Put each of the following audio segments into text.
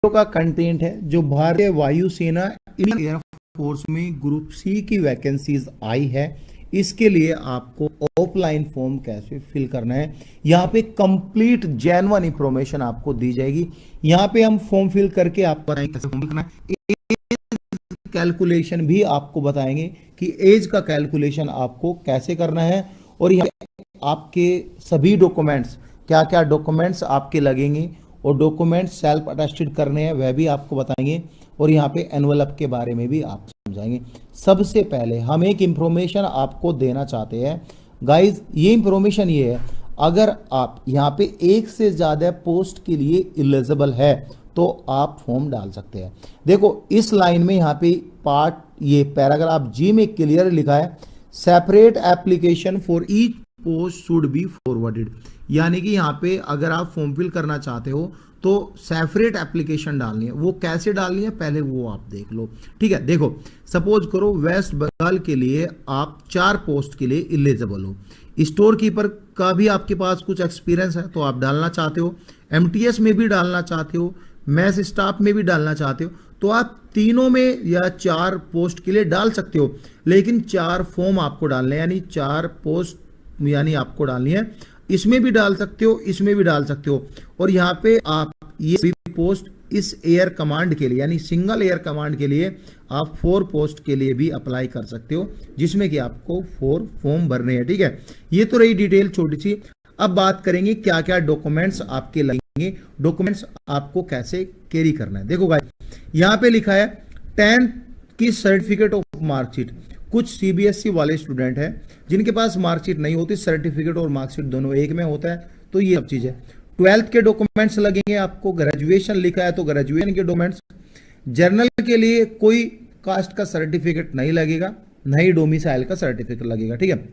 का कंटेंट है जो भारतीय वायुसेना इंडियन एयरफोर्स में ग्रुप सी की वैकेंसीज आई है। इसके लिए आपको ऑफलाइन फॉर्म कैसे फिल करना है, यहाँ पे कंप्लीट जेन्युइन इंफॉर्मेशन आपको दी जाएगी। यहाँ पे हम फॉर्म फिल करके आपको बताएंगे कैसे फॉर्म करना है। कैलकुलेशन भी आपको बताएंगे कि एज का कैलकुलेशन आपको कैसे करना है, और यहाँ आपके सभी डॉक्यूमेंट्स, क्या क्या डॉक्यूमेंट्स आपके लगेंगे और डॉक्यूमेंट्स सेल्फ अटेस्टेड करने हैं वह भी आपको बताएंगे, और यहाँ पे एनवलप के बारे में भी आप समझाएंगे। सबसे पहले हम एक इंफॉर्मेशन आपको देना चाहते हैं गाइज। ये इंफॉर्मेशन ये है, अगर आप यहाँ पे एक से ज़्यादा पोस्ट के लिए एलिजिबल है तो आप फॉर्म डाल सकते हैं। देखो इस लाइन में यहाँ पे पार्ट ये पैराग्राफ जी में क्लियर लिखा है, separate application for each post should be forwarded. यानी कि यहाँ पे अगर आप फॉर्म फिल करना चाहते हो तो सेपरेट एप्लीकेशन डालनी है। वो कैसे डालनी है पहले वो आप देख लो, ठीक है। देखो सपोज करो वेस्ट बंगाल के लिए आप 4 पोस्ट के लिए एलिजिबल हो, स्टोर कीपर का भी आपके पास कुछ एक्सपीरियंस है तो आप डालना चाहते हो, एमटीएस में भी डालना चाहते हो, मैथ स्टाफ में भी डालना चाहते हो, तो आप तीनों में या 4 पोस्ट के लिए डाल सकते हो। लेकिन 4 फॉर्म आपको डालने हैं, यानी 4 पोस्ट यानी आपको डालनी है। इसमें भी डाल सकते हो, इसमें भी डाल सकते हो। और यहाँ पे आप ये भी पोस्ट इस एयर कमांड के लिए यानी सिंगल एयर कमांड के लिए आप 4 पोस्ट के लिए भी अप्लाई कर सकते हो, जिसमें कि आपको 4 फॉर्म भरने हैं, ठीक है। ये तो रही डिटेल छोटी सी। अब बात करेंगे क्या क्या डॉक्यूमेंट्स आपके लगेंगे, डॉक्यूमेंट्स आपको कैसे कैरी करना है। देखो गाइस यहाँ पे लिखा है 10th की सर्टिफिकेट ऑफ मार्कशीट। कुछ सीबीएसई वाले स्टूडेंट हैं जिनके पास मार्कशीट नहीं होती, सर्टिफिकेट और मार्कशीट दोनों एक में होता है, तो ये सब चीज है। 12th के डॉक्यूमेंट्स लगेंगे आपको, ग्रेजुएशन लिखा है तो ग्रेजुएशन के डॉक्यूमेंट्स। जर्नल के लिए कोई कास्ट का सर्टिफिकेट नहीं लगेगा, नहीं डोमिसाइल का सर्टिफिकेट लगेगा, ठीक है।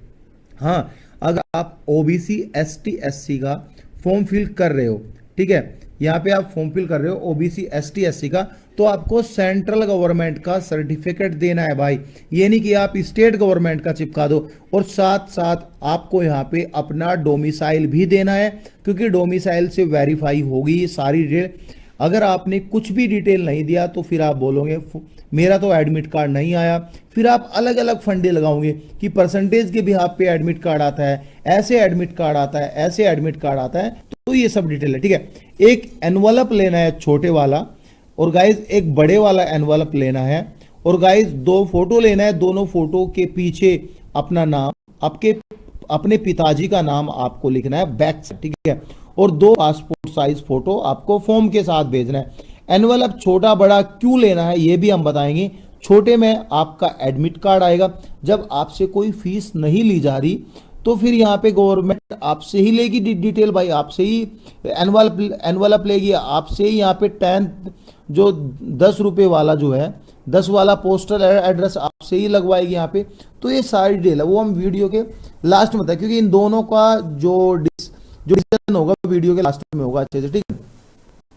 हाँ, अगर आप ओबीसी एसटी एससी का फॉर्म फिल कर रहे हो, ठीक है, यहाँ पे आप फॉर्म फिल कर रहे हो ओबीसी एसटी एससी का, तो आपको सेंट्रल गवर्नमेंट का सर्टिफिकेट देना है भाई। ये नहीं कि आप स्टेट गवर्नमेंट का चिपका दो, और साथ साथ आपको यहाँ पे अपना डोमिसाइल भी देना है, क्योंकि डोमिसाइल से वेरीफाई होगी ये सारी डिटेल। अगर आपने कुछ भी डिटेल नहीं दिया तो फिर आप बोलोगे मेरा तो एडमिट कार्ड नहीं आया, फिर आप अलग अलग फंडे लगाओगे कि परसेंटेज के बिहाफ पे एडमिट कार्ड आता है, ऐसे एडमिट कार्ड आता है, ऐसे एडमिट कार्ड आता है, तो ये सब डिटेल है, ठीक है। एक एनवलप लेना है छोटे वाला, और गाइज एक बड़े वाला एनवलप लेना है, और गाइज 2 फोटो लेना है। दोनों फोटो के पीछे अपना नाम, अपने पिताजी का नाम आपको लिखना है बैक से, ठीक है, और 2 पासपोर्ट साइज फोटो आपको फॉर्म के साथ भेजना है। एनवलप छोटा बड़ा क्यों लेना है ये भी हम बताएंगे। छोटे में आपका एडमिट कार्ड आएगा, जब आपसे कोई फीस नहीं ली जा रही तो फिर यहाँ पे गवर्नमेंट आपसे ही लेगी डिटेल भाई, आपसे ही एनवलप लेगी, आपसे ही यहाँ पे 10 जो 10 रुपए वाला जो है 10 वाला पोस्टल एड्रेस आपसे ही लगवाएगी यहाँ पे। तो ये सारी डिटेल है वो हम वीडियो के लास्ट में बताएं, क्योंकि इन दोनों का जो डिसीजन होगा वीडियो के लास्ट में होगा अच्छे से, ठीक है।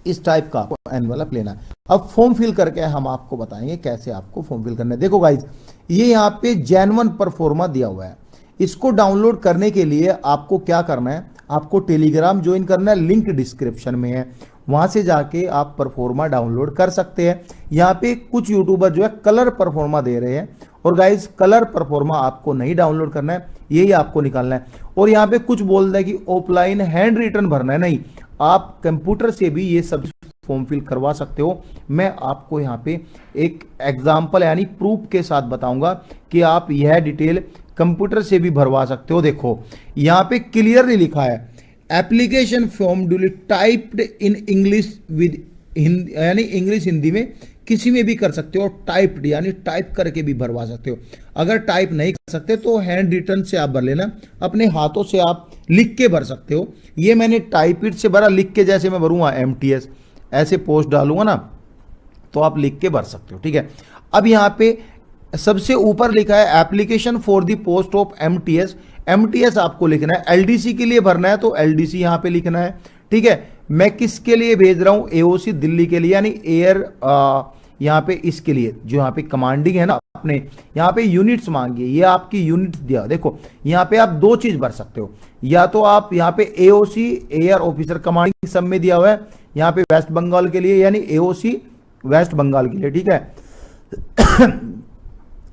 इस टाइप का आपको एनवलप लेना है। अब फॉर्म फिल करके हम आपको बताएंगे कैसे आपको फॉर्म फिल करना है। देखो गाइज ये यहाँ पे जेन्युइन परफॉर्मा दिया हुआ है, इसको डाउनलोड करने के लिए आपको क्या करना है, आपको टेलीग्राम ज्वाइन करना है, लिंक डिस्क्रिप्शन में है, वहां से जाके आप परफॉर्मा डाउनलोड कर सकते हैं। यहाँ पे कुछ यूट्यूबर जो है कलर परफॉर्मा दे रहे हैं, और गाइज कलर परफॉर्मा आपको नहीं डाउनलोड करना है, यही आपको निकालना है। और यहाँ पे कुछ बोल रहा है कि ऑफलाइन हैंड रिटन भरना है, नहीं, आप कंप्यूटर से भी ये सब फॉर्म फिल करवा सकते हो। मैं आपको यहाँ पे एक एग्जाम्पल यानी प्रूफ के साथ बताऊंगा कि आप यह डिटेल कंप्यूटर से भी भरवा सकते हो। देखो यहाँ पे क्लियरली लिखा है application form duly typed in English with Hindi, यानी इंग्लिश हिंदी में किसी में भी कर सकते हो, टाइप्ड यानी टाइप करके भी भरवा सकते हो। अगर टाइप नहीं कर सकते तो हैंड रिटन से आप भर लेना, अपने हाथों से आप लिख के भर सकते हो। ये मैंने टाइपिड से भरा, लिख के जैसे मैं भरूंगा एमटीएस ऐसे पोस्ट डालूंगा ना, तो आप लिख के भर सकते हो, ठीक है। अब यहाँ पे सबसे ऊपर लिखा है application for the post of MTS. MTS आपको लिखना है, एलडीसी के लिए भरना है तो एलडीसी यहाँ पे लिखना है, ठीक है। मैं किसके लिए भेज रहा हूँ, एओसी दिल्ली के लिए, यानी यहाँ पे इसके लिए जो यहाँ पे कमांडिंग है ना, आपने यहाँ पे यूनिट्स मांगी है, ये आपकी यूनिट्स दिया। देखो यहाँ पे आप दो चीज भर सकते हो, या तो आप यहाँ पे एओसी एयर ऑफिसर कमांडिंग सब में दिया हुआ है यहाँ पे वेस्ट बंगाल के लिए, यानी एओसी वेस्ट बंगाल के लिए, ठीक है।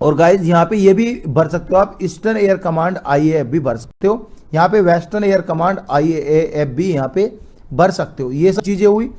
और गाइज यहाँ पे ये भी भर सकते हो आप, ईस्टर्न एयर कमांड IAF भी भर सकते हो, यहाँ पे वेस्टर्न एयर कमांड IAF भी यहाँ पे भर सकते हो। ये सब चीजें हुई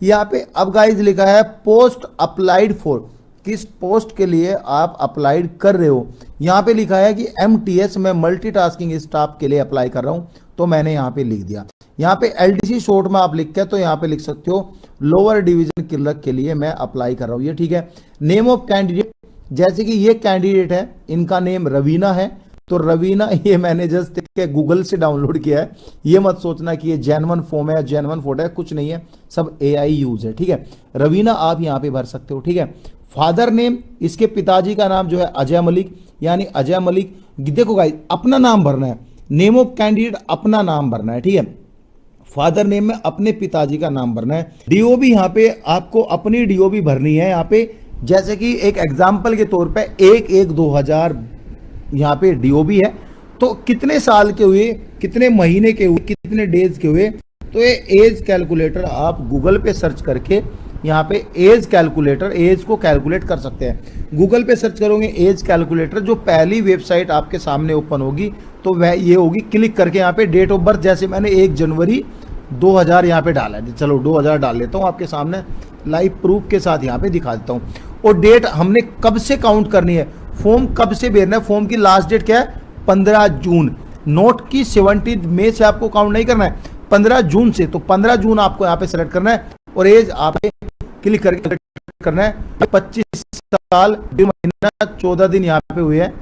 यहाँ पे। अब गाइज लिखा है पोस्ट अप्लाइड फॉर, किस पोस्ट के लिए आप अप्लाइड कर रहे हो। यहाँ पे लिखा है कि MTS में मल्टीटास्किंग स्टाफ के लिए अप्लाई कर रहा हूँ, तो मैंने यहाँ पे लिख दिया। यहाँ पे LDC शॉर्ट में आप लिख के तो यहाँ पे लिख सकते हो लोअर डिवीजन क्लर्क के लिए मैं अप्लाई कर रहा हूँ, ये ठीक है। नेम ऑफ कैंडिडेट, जैसे कि ये कैंडिडेट है, इनका नेम रवीना है, तो रवीना ये मैंने जस्ट गूगल से डाउनलोड किया है, ये मत सोचना कि ये जेन्युइन फॉर्म है, जेन्युइन फोटो है, कुछ नहीं है, सब AI यूज है, ठीक है। रवीना आप यहाँ पे भर सकते हो, ठीक है। फादर नेम, इसके पिताजी का नाम जो है अजय मलिक, यानी अजय मलिक। देखो गाइस अपना नाम भरना है, नेम ऑफ कैंडिडेट अपना नाम भरना है, ठीक है। फादर नेम में अपने पिताजी का नाम भरना है। DOB यहाँ पे आपको अपनी DOB भरनी है यहाँ पे, जैसे कि एक एग्जाम्पल के तौर पे 1/1/2000 यहाँ पे DOB है, तो कितने साल के हुए, कितने महीने के हुए, कितने डेज के हुए, तो ये एज कैलकुलेटर आप गूगल पे सर्च करके यहाँ पे एज कैलकुलेटर, एज को कैलकुलेट कर सकते हैं। गूगल पे सर्च करोगे एज कैलकुलेटर, जो पहली वेबसाइट आपके सामने ओपन होगी तो वह ये होगी। क्लिक करके यहाँ पे डेट ऑफ बर्थ, जैसे मैंने 1 जनवरी 2000 यहाँ पे डाला है, चलो 2000 डाल लेता हूँ आपके सामने लाइव प्रूफ के साथ यहाँ पे दिखा देता हूँ। और डेट हमने कब से काउंट करनी है, फॉर्म कब से भेजना है, फॉर्म की लास्ट डेट क्या है 15 जून, नोट की 17 मई से आपको काउंट नहीं करना है, 15 जून से, तो 15 जून आपको यहाँ पे सेलेक्ट करना है। और एज आप क्लिक करके करना है 25 साल 2 महीना 14 दिन यहाँ पे हुए हैं,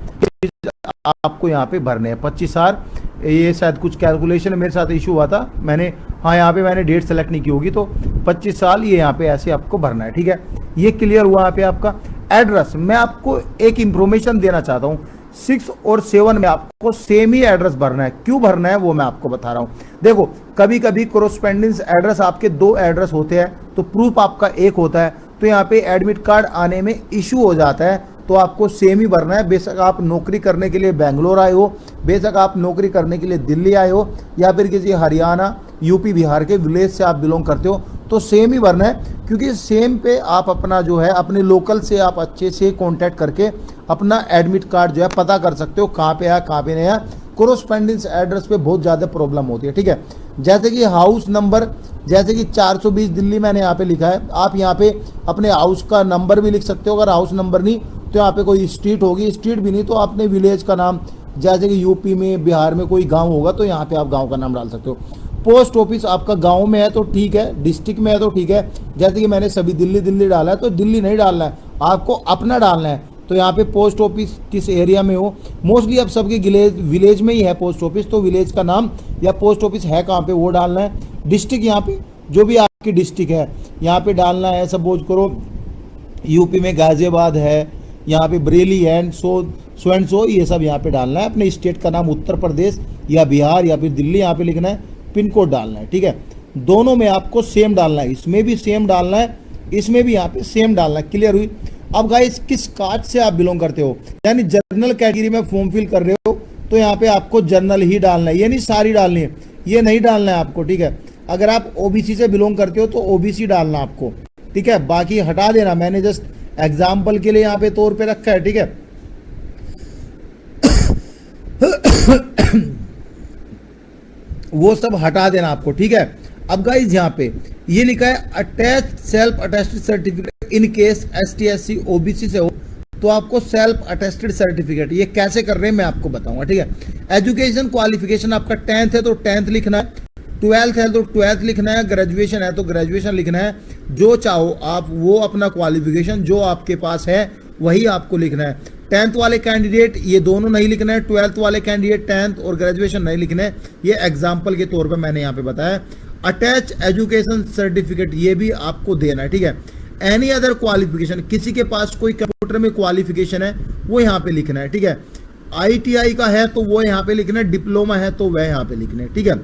आपको यहाँ पे भरने हैं 25 साल। ये शायद कुछ कैलकुलेशन मेरे साथ इशू हुआ था, मैंने हाँ यहाँ पे मैंने डेट सेलेक्ट नहीं की होगी, तो 25 साल ये यहाँ पे ऐसे आपको भरना है, ठीक है। ये क्लियर हुआ यहाँ पे आपका एड्रेस। मैं आपको एक इंफॉर्मेशन देना चाहता हूँ, 6 और 7 में आपको सेम ही एड्रेस भरना है। क्यों भरना है वो मैं आपको बता रहा हूँ। देखो कभी कभी कोरोस्पेंडेंस एड्रेस आपके 2 एड्रेस होते हैं, तो प्रूफ आपका एक होता है, तो यहाँ पे एडमिट कार्ड आने में इशू हो जाता है, तो आपको सेम ही भरना है। बेशक आप नौकरी करने के लिए बेंगलोर आए हो, बेशक आप नौकरी करने के लिए दिल्ली आए हो, या फिर किसी हरियाणा यूपी बिहार के विलेज से आप बिलोंग करते हो, तो सेम ही भरना है। क्योंकि सेम पे आप अपना जो है अपने लोकल से आप अच्छे से कांटेक्ट करके अपना एडमिट कार्ड जो है पता कर सकते हो, कहाँ पे है कहाँ पे नहीं है। कोरोस्पेंडेंस एड्रेस पे बहुत ज़्यादा प्रॉब्लम होती है, ठीक है। जैसे कि हाउस नंबर, जैसे कि 420 दिल्ली मैंने यहाँ पे लिखा है, आप यहाँ पे अपने हाउस का नंबर भी लिख सकते हो। अगर हाउस नंबर नहीं तो यहाँ पे कोई स्ट्रीट होगी, स्ट्रीट भी नहीं तो अपने विलेज का नाम, जैसे कि यूपी में बिहार में कोई गांव होगा तो यहाँ पे आप गांव का नाम डाल सकते हो। पोस्ट ऑफिस आपका गांव में है तो ठीक है, डिस्ट्रिक्ट में है तो ठीक है, जैसे कि मैंने सभी दिल्ली डाला है, तो दिल्ली नहीं डालना है, आपको अपना डालना है। तो यहाँ पे पोस्ट ऑफिस किस एरिया में हो, मोस्टली अब सबके विलेज में ही है पोस्ट ऑफिस, तो विलेज का नाम या पोस्ट ऑफिस है कहाँ पे वो डालना है। डिस्ट्रिक्ट यहाँ पे जो भी आपकी डिस्ट्रिक्ट है यहाँ पे डालना है। सपोज करो यूपी में गाजियाबाद है, यहाँ पे बरेली है, सो एंड सो, ये सब यहाँ पे डालना है। अपने स्टेट का नाम उत्तर प्रदेश या बिहार या फिर दिल्ली यहाँ पे लिखना है, पिन कोड डालना है, ठीक है। दोनों में आपको सेम डालना है, इसमें भी सेम डालना है, इसमें भी यहाँ पे सेम डालना है। क्लियर हुई। अब गाइस किस कास्ट से आप बिलोंग करते हो, यानी जनरल कैटेगरी में फॉर्म फिल कर रहे हो तो यहाँ पे आपको जनरल ही डालना है, ये नहीं सारी डालनी है, ये नहीं डालना है आपको, ठीक है। अगर आप OBC से बिलोंग करते हो तो OBC डालना आपको, ठीक है। बाकी हटा देना, मैंने जस्ट एग्जाम्पल के लिए यहाँ पे तौर पे रखा है, ठीक है। वो सब हटा देना आपको, ठीक है। अब गाइस यहाँ पे ये लिखा है attach self attested certificate in case ST SC OBC से हो तो आपको सेल्फ अटेस्टेड सर्टिफिकेट, ये कैसे कर रहे हैं मैं आपको बताऊंगा, ठीक है। एजुकेशन क्वालिफिकेशन आपका 10th है तो 10th लिखना है, 12th है तो 12th लिखना है, ग्रेजुएशन है तो ग्रेजुएशन लिखना है। जो चाहो आप वो अपना क्वालिफिकेशन जो आपके पास है वही आपको लिखना है। 10th वाले कैंडिडेट ये दोनों नहीं लिखना है, 12th वाले कैंडिडेट 10th और ग्रेजुएशन नहीं लिखना है। ये एग्जाम्पल के तौर पर मैंने यहाँ पे बताया। अटैच एजुकेशन सर्टिफिकेट ये भी आपको देना है, ठीक है। एनी अदर क्वालिफिकेशन, किसी के पास कोई कंप्यूटर में क्वालिफिकेशन है वो यहाँ पे लिखना है, ठीक है। ITI का है तो वो यहाँ पे लिखना है, डिप्लोमा है तो वह यहाँ पे लिखना है, ठीक है।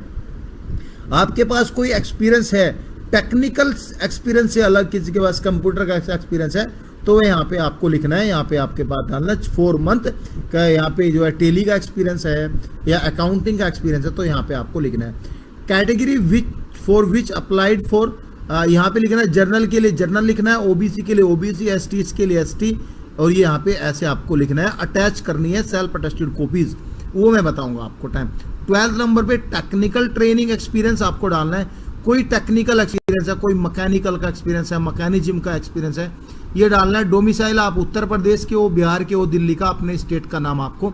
आपके पास कोई एक्सपीरियंस है, टेक्निकल एक्सपीरियंस से अलग किसी के पास कंप्यूटर का एक्सपीरियंस है तो यहाँ पे आपको लिखना है, यहाँ पे आपके पास डालना 4 मंथ का, यहाँ पे जो है टेली का एक्सपीरियंस है या अकाउंटिंग का एक्सपीरियंस है, तो यहाँ पे आपको लिखना है। Category for which applied for, यहाँ पे लिखना है जर्नल के लिए जर्नल लिखना है, ओबीसी के लिए ओबीसी, एसटी के लिए एसटी, और ये यहाँ पे ऐसे आपको लिखना है। अटैच करनी है सेल्फ अटेस्टेड कॉपीज, वो मैं बताऊंगा आपको टाइम। 12 नंबर पे टेक्निकल ट्रेनिंग एक्सपीरियंस आपको डालना है। कोई टेक्निकल एक्सपीरियंस है, कोई मैकेनिकल का एक्सपीरियंस है, मैकेनिज्म का एक्सपीरियंस है, ये डालना है। डोमिसाइल आप उत्तर प्रदेश के हो, बिहार के हो, दिल्ली का, अपने स्टेट का नाम आपको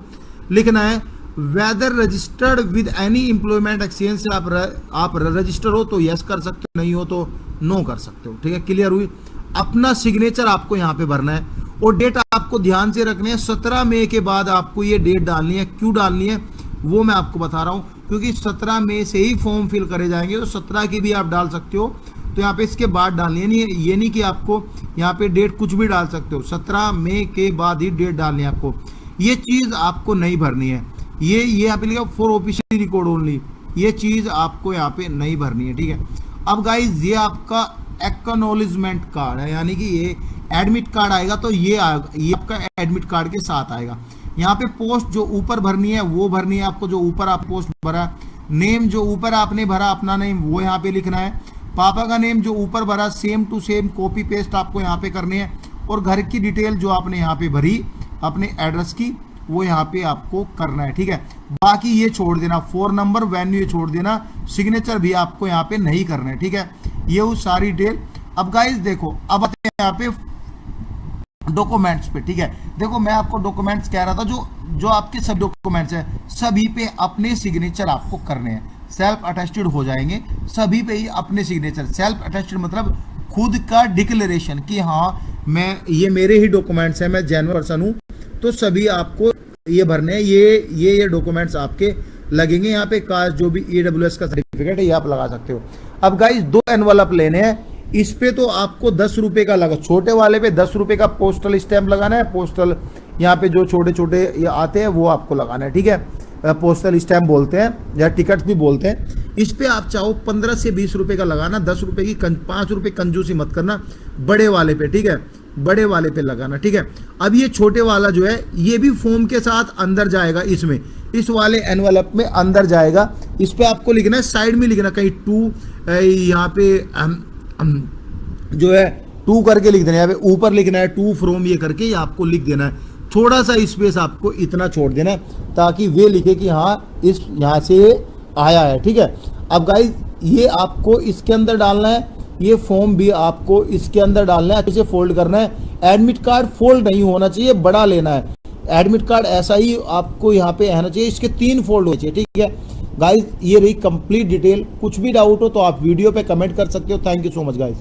लिखना है। Whether registered with any employment exchange से आप रजिस्टर हो तो यस कर सकते हो, नहीं हो तो नो कर सकते हो। ठीक है, क्लियर हुई। अपना सिग्नेचर आपको यहाँ पे भरना है और डेट आपको ध्यान से रखनी है। 17 मई के बाद आपको ये डेट डालनी है। क्यों डालनी है वो मैं आपको बता रहा हूँ, क्योंकि 17 मई से ही फॉर्म फिल करे जाएंगे, तो 17 की भी आप डाल सकते हो, तो यहाँ पे इसके बाद डालनी है। नहीं, ये नहीं कि आपको यहाँ पे डेट कुछ भी डाल सकते हो, 17 मई के बाद ही डेट डालनी है आपको। ये चीज़ आपको नहीं भरनी है, ये यहाँ पे लिखा फॉर ऑफिशियल रिकॉर्ड ओनली, ये चीज़ आपको यहाँ पे नहीं भरनी है। ठीक है, अब गाइज ये आपका एक्नॉलेजमेंट कार्ड है, यानी कि ये एडमिट कार्ड आएगा, तो ये आपका एडमिट कार्ड के साथ आएगा। यहाँ पे पोस्ट जो ऊपर भरनी है वो भरनी है आपको, जो ऊपर आप पोस्ट भरा। नेम जो ऊपर आपने भरा अपना नेम वो यहाँ पे लिखना है। पापा का नेम जो ऊपर भरा same to same copy paste आपको यहाँ पे करनी है। और घर की डिटेल जो आपने यहाँ पे भरी अपने एड्रेस की, वो यहाँ पे आपको करना है। ठीक है, बाकी ये छोड़ देना, 4 नंबर वेन्यू ये छोड़ देना, सिग्नेचर भी आपको यहाँ पे नहीं करना है। ठीक है, ये वो सारी डिटेल। अब गाइज देखो, अब आते हैं यहाँ पे डॉक्यूमेंट्स पे। ठीक है, देखो मैं आपको डॉक्यूमेंट्स कह रहा था, जो आपके सब डॉक्यूमेंट्स हैं सभी पे अपने सिग्नेचर आपको करने हैं। सेल्फ अटेस्टेड हो जाएंगे सभी पे ही अपने सिग्नेचर। सेल्फ अटेस्टेड मतलब खुद का डिक्लेरेशन कि हाँ ये मेरे ही डॉक्यूमेंट्स हैं, मैं जेन्युइन पर्सन हूँ, तो सभी आपको ये भरने हैं। ये डॉक्यूमेंट्स आपके लगेंगे यहाँ पे। कास्ट जो भी EWS का सर्टिफिकेट है ये आप लगा सकते हो। अब गाइस 2 एनवलप लेने हैं, इस पे तो आपको 10 रुपए का लगा, छोटे वाले पे 10 रुपए का पोस्टल स्टैंप लगाना है। पोस्टल यहाँ पे जो छोटे छोटे ये आते हैं वो आपको लगाना है। ठीक है, पोस्टल स्टैंप बोलते हैं या टिकट भी बोलते हैं। इस पे आप चाहो 15 से 20 रुपए का लगाना, 10 रुपए की 5 रुपए कंजूसी मत करना बड़े वाले पे। ठीक है, बड़े वाले पे लगाना। ठीक है, अब ये छोटे वाला जो है ये भी फॉर्म के साथ अंदर जाएगा, इसमें इस वाले एनवलप में अंदर जाएगा। इस पे आपको लिखना है, साइड में लिखना कहीं 2, यहाँ पे जो है 2 करके लिख देना, यहाँ पे ऊपर लिखना है 2 फ्रॉम, ये करके ये आपको लिख देना है। थोड़ा सा स्पेस आपको इतना छोड़ देना है ताकि वे लिखे कि हाँ इस यहाँ से आया है। ठीक है, अब गाइज ये आपको इसके अंदर डालना है, ये फॉर्म भी आपको इसके अंदर डालना है, अच्छे से फोल्ड करना है। एडमिट कार्ड फोल्ड नहीं होना चाहिए, बड़ा लेना है। एडमिट कार्ड ऐसा ही आपको यहाँ पे रहना चाहिए, इसके 3 फोल्ड होने चाहिए। ठीक है गाइज, ये रही कंप्लीट डिटेल। कुछ भी डाउट हो तो आप वीडियो पे कमेंट कर सकते हो। Thank you so much guys.